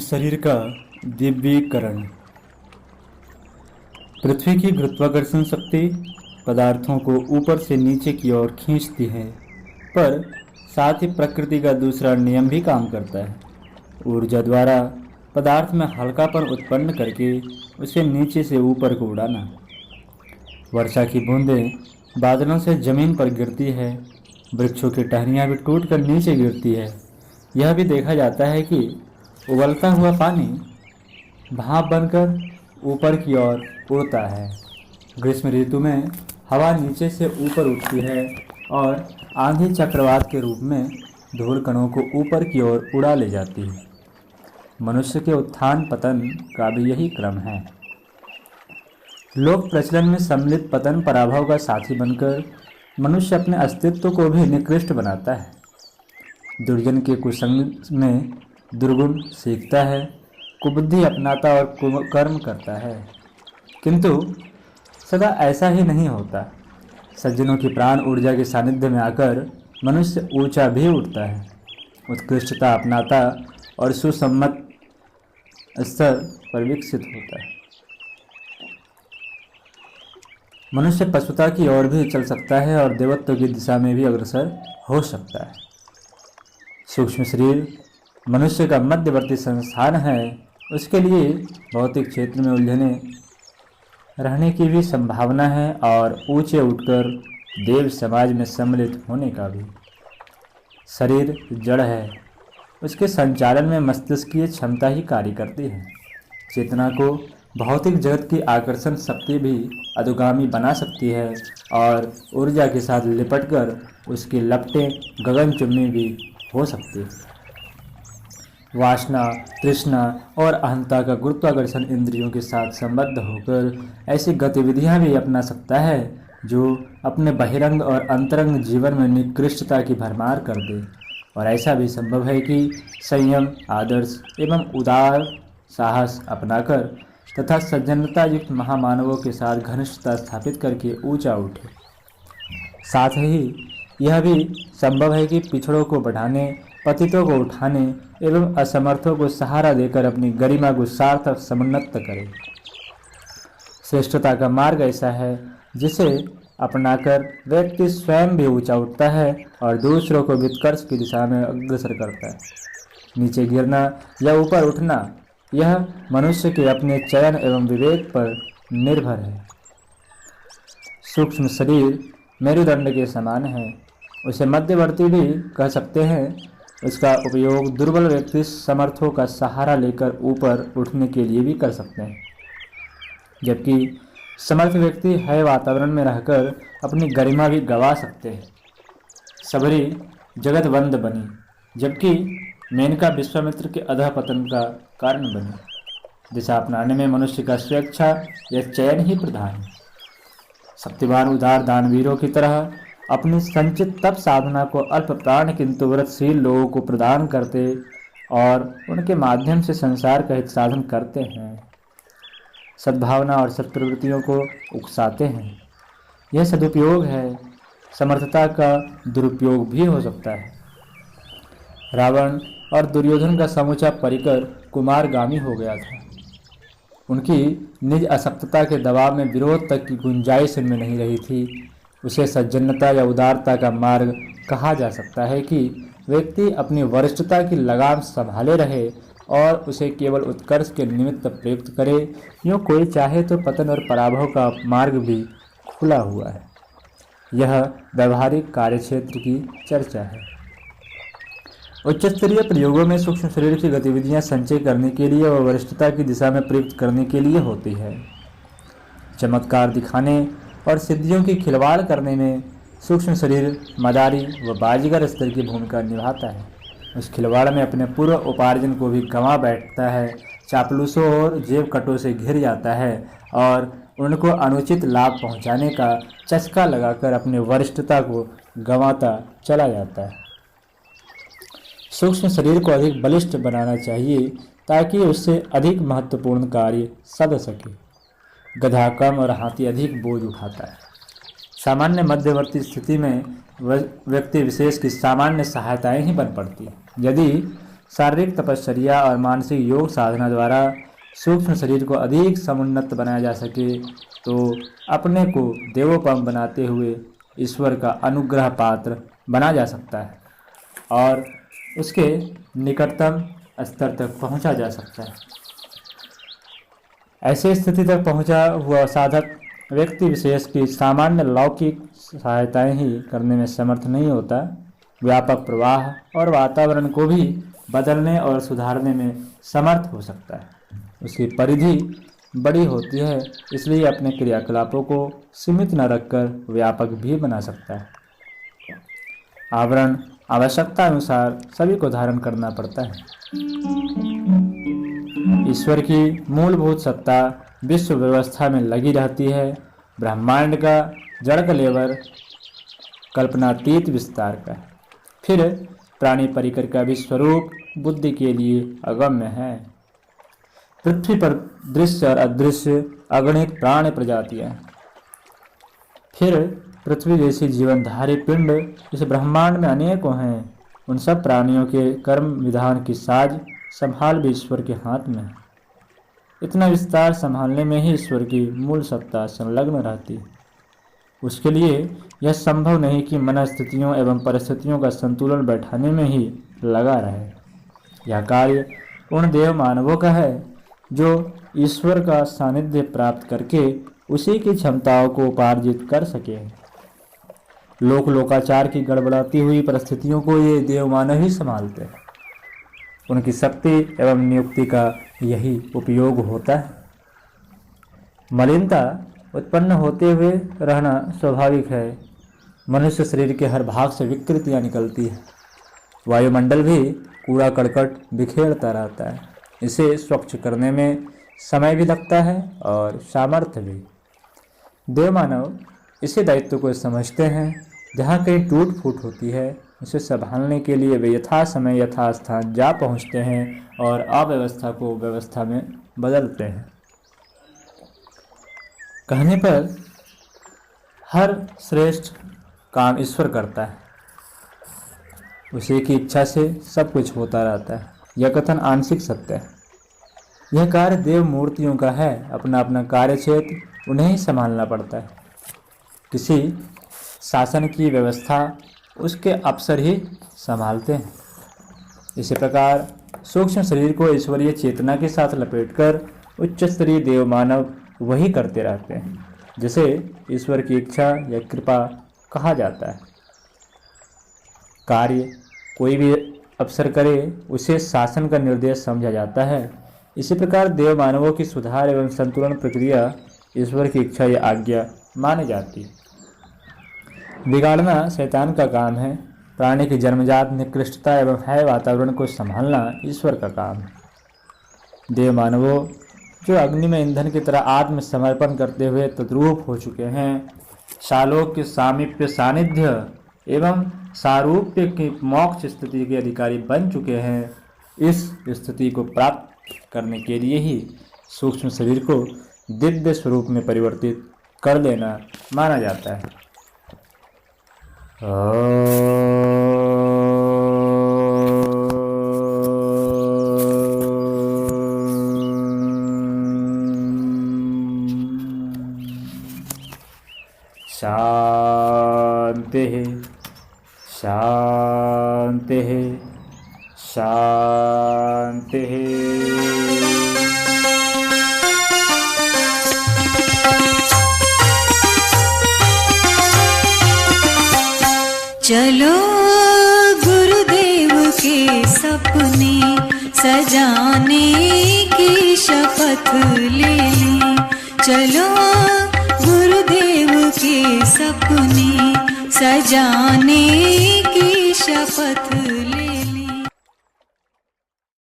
शरीर का दिव्यीकरण। पृथ्वी की गुरुत्वाकर्षण शक्ति पदार्थों को ऊपर से नीचे की ओर खींचती है, पर साथ ही प्रकृति का दूसरा नियम भी काम करता है। ऊर्जा द्वारा पदार्थ में हल्कापन उत्पन्न करके उसे नीचे से ऊपर को उड़ाना। वर्षा की बूंदें बादलों से जमीन पर गिरती है, वृक्षों की टहनियाँ भी टूटकर नीचे गिरती है। यह भी देखा जाता है कि उबलता हुआ पानी भाप बनकर ऊपर की ओर उड़ता है। ग्रीष्म ऋतु में हवा नीचे से ऊपर उठती है और आंधी चक्रवात के रूप में धूल कणों को ऊपर की ओर उड़ा ले जाती है। मनुष्य के उत्थान पतन का भी यही क्रम है। लोक प्रचलन में सम्मिलित पतन पराभव का साथी बनकर मनुष्य अपने अस्तित्व को भी निकृष्ट बनाता है। दुर्जन के कुसंग में दुर्गुण सीखता है, कुबुद्धि अपनाता और कुकर्म करता है। किंतु सदा ऐसा ही नहीं होता। सज्जनों की प्राण ऊर्जा के सानिध्य में आकर मनुष्य ऊंचा भी उठता है, उत्कृष्टता अपनाता और सुसम्मत स्तर पर विकसित होता है। मनुष्य पशुता की ओर भी चल सकता है और देवत्व की दिशा में भी अग्रसर हो सकता है। सूक्ष्म शरीर मनुष्य का मध्यवर्ती संस्थान है। उसके लिए भौतिक क्षेत्र में उलझने रहने की भी संभावना है और ऊंचे उठकर देव समाज में सम्मिलित होने का भी। शरीर जड़ है, उसके संचालन में मस्तिष्कीय क्षमता ही कार्य करती है। चेतना को भौतिक जगत की आकर्षण शक्ति भी अधोगामी बना सकती है और ऊर्जा के साथ लिपटकर उसकी लपटें गगनचुम्बी भी हो सकती है। वासना, तृष्णा और अहंता का गुरुत्वाकर्षण इंद्रियों के साथ संबद्ध होकर ऐसी गतिविधियां भी अपना सकता है जो अपने बहिरंग और अंतरंग जीवन में निकृष्टता की भरमार कर दे। और ऐसा भी संभव है कि संयम, आदर्श एवं उदार साहस अपनाकर तथा सज्जनता युक्त महामानवों के साथ घनिष्ठता स्थापित करके ऊंचा उठे। साथ ही यह भी संभव है कि पिछड़ों को बढ़ाने, पतितों को उठाने एवं असमर्थों को सहारा देकर अपनी गरिमा को सार्थक समुन्नत करे। श्रेष्ठता का मार्ग ऐसा है जिसे अपनाकर व्यक्ति स्वयं भी ऊंचा उठता है और दूसरों को उत्कर्ष की दिशा में अग्रसर करता है। नीचे गिरना या ऊपर उठना यह मनुष्य के अपने चयन एवं विवेक पर निर्भर है। सूक्ष्म शरीर मेरुदंड के समान है, उसे मध्यवर्ती भी कह सकते हैं। इसका उपयोग दुर्बल व्यक्ति समर्थों का सहारा लेकर ऊपर उठने के लिए भी कर सकते हैं, जबकि समर्थ व्यक्ति है वातावरण में रहकर अपनी गरिमा भी गंवा सकते हैं। सबरी जगतवंद बनी, जबकि मेनका विश्वामित्र के अधःपतन का कारण बनी। दिशा अपनाने में मनुष्य का स्वेच्छा या चयन ही प्रधान है। शक्तिवान उदार दानवीरों की तरह अपनी संचित तप साधना को अल्प प्राण किंतु व्रतशील लोगों को प्रदान करते और उनके माध्यम से संसार का हित साधन करते हैं। सद्भावना और सत्प्रवृत्तियों को उकसाते हैं। यह सदुपयोग है। समर्थता का दुरुपयोग भी हो सकता है। रावण और दुर्योधन का समूचा परिकर कुमारगामी हो गया था। उनकी निज असक्तता के दबाव में विरोध तक की गुंजाइश इनमें नहीं रही थी। उसे सज्जनता या उदारता का मार्ग कहा जा सकता है कि व्यक्ति अपनी वरिष्ठता की लगाम संभाले रहे और उसे केवल उत्कर्ष के निमित्त प्रयुक्त करे। यूँ कोई चाहे तो पतन और पराभव का मार्ग भी खुला हुआ है। यह व्यवहारिक कार्यक्षेत्र की चर्चा है। उच्च स्तरीय प्रयोगों में सूक्ष्म शरीर की गतिविधियां संचय करने के लिए और वरिष्ठता की दिशा में प्रयुक्त करने के लिए होती है। चमत्कार दिखाने और सिद्धियों की खिलवाड़ करने में सूक्ष्म शरीर मदारी व बाजीगर स्तर की भूमिका निभाता है। उस खिलवाड़ में अपने पूर्व उपार्जन को भी गंवा बैठता है, चापलूसों और जेब कटों से घिर जाता है और उनको अनुचित लाभ पहुंचाने का चस्का लगाकर अपनी वरिष्ठता को गंवाता चला जाता है। सूक्ष्म शरीर को अधिक बलिष्ठ बनाना चाहिए ताकि उससे अधिक महत्वपूर्ण कार्य सध सके। गधा कम और हाथी अधिक बोझ उठाता है। सामान्य मध्यवर्ती स्थिति में व्यक्ति विशेष की सामान्य सहायताएं ही बन पड़ती हैं। यदि शारीरिक तपश्चर्या और मानसिक योग साधना द्वारा सूक्ष्म शरीर को अधिक समुन्नत बनाया जा सके तो अपने को देवोपम बनाते हुए ईश्वर का अनुग्रह पात्र बना जा सकता है और उसके निकटतम स्तर तक पहुंचा जा सकता है। ऐसी स्थिति तक पहुंचा हुआ साधक व्यक्ति विशेष की सामान्य लौकिक सहायताएं ही करने में समर्थ नहीं होता, व्यापक प्रवाह और वातावरण को भी बदलने और सुधारने में समर्थ हो सकता है। उसकी परिधि बड़ी होती है, इसलिए अपने क्रियाकलापों को सीमित न रखकर व्यापक भी बना सकता है। आवरण आवश्यकता अनुसार सभी को धारण करना पड़ता है। ईश्वर की मूलभूत सत्ता विश्व व्यवस्था में लगी रहती है। ब्रह्मांड का जड़ कलेवर कल्पनातीत विस्तार का है। फिर प्राणी परिकर का भी स्वरूप बुद्धि के लिए अगम्य है। पृथ्वी पर दृश्य और अदृश्य अगणित प्राणी प्रजातियां, फिर पृथ्वी जैसी जीवनधारी पिंड इस ब्रह्मांड में अनेकों हैं। उन सब प्राणियों के कर्म विधान की साज संभाल भी ईश्वर के हाथ में है। इतना विस्तार संभालने में ही ईश्वर की मूल सत्ता संलग्न रहती है। उसके लिए यह संभव नहीं कि मनस्थितियों एवं परिस्थितियों का संतुलन बैठाने में ही लगा रहे। यह कार्य उन देव मानवों का है जो ईश्वर का सानिध्य प्राप्त करके उसी की क्षमताओं को उपार्जित कर सके। लोकाचार की गड़बड़ाती हुई परिस्थितियों को ये देव मानव ही संभालते हैं। उनकी शक्ति एवं नियुक्ति का यही उपयोग होता है। मलिनता उत्पन्न होते हुए रहना स्वाभाविक है। मनुष्य शरीर के हर भाग से विकृतियां निकलती है। वायुमंडल भी कूड़ा करकट बिखेरता रहता है। इसे स्वच्छ करने में समय भी लगता है और सामर्थ्य भी। देवमानव इसी दायित्व को समझते हैं। जहाँ कहीं टूट फूट होती है उसे संभालने के लिए वे यथा समय यथा स्थान जा पहुँचते हैं और अव्यवस्था को व्यवस्था में बदलते हैं। कहने पर हर श्रेष्ठ काम ईश्वर करता है। उसी की इच्छा से सब कुछ होता रहता है। यह कथन आंशिक सत्य है। यह कार्य देव मूर्तियों का है। अपना अपना कार्य क्षेत्र उन्हें ही संभालना पड़ता है। किसी शासन की व्यवस्था उसके अफसर ही संभालते हैं। इसी प्रकार सूक्ष्म शरीर को ईश्वरीय चेतना के साथ लपेटकर उच्च स्तरीय देव मानव वही करते रहते हैं जिसे ईश्वर की इच्छा या कृपा कहा जाता है। कार्य कोई भी अफसर करे उसे शासन का निर्देश समझा जाता है। इसी प्रकार देव मानवों की सुधार एवं संतुलन प्रक्रिया ईश्वर की इच्छा या आज्ञा मानी जाती है। बिगाड़ना शैतान का काम है। प्राणी की जन्मजात निकृष्टता एवं है वातावरण को संभालना ईश्वर का काम है। देव मानवों जो अग्नि में ईंधन की तरह आत्मसमर्पण करते हुए तद्रूप हो चुके हैं, शालोक के सामीप्य सानिध्य एवं सारूप्य की मोक्ष स्थिति के अधिकारी बन चुके हैं, इस स्थिति को प्राप्त करने के लिए ही सूक्ष्म शरीर को दिव्य स्वरूप में परिवर्तित कर देना माना जाता है। शांति शांति शांति। चलो गुरुदेव के सपने सजाने की शपथ ले ली। चलो गुरुदेव के सपने सजाने की शपथ ले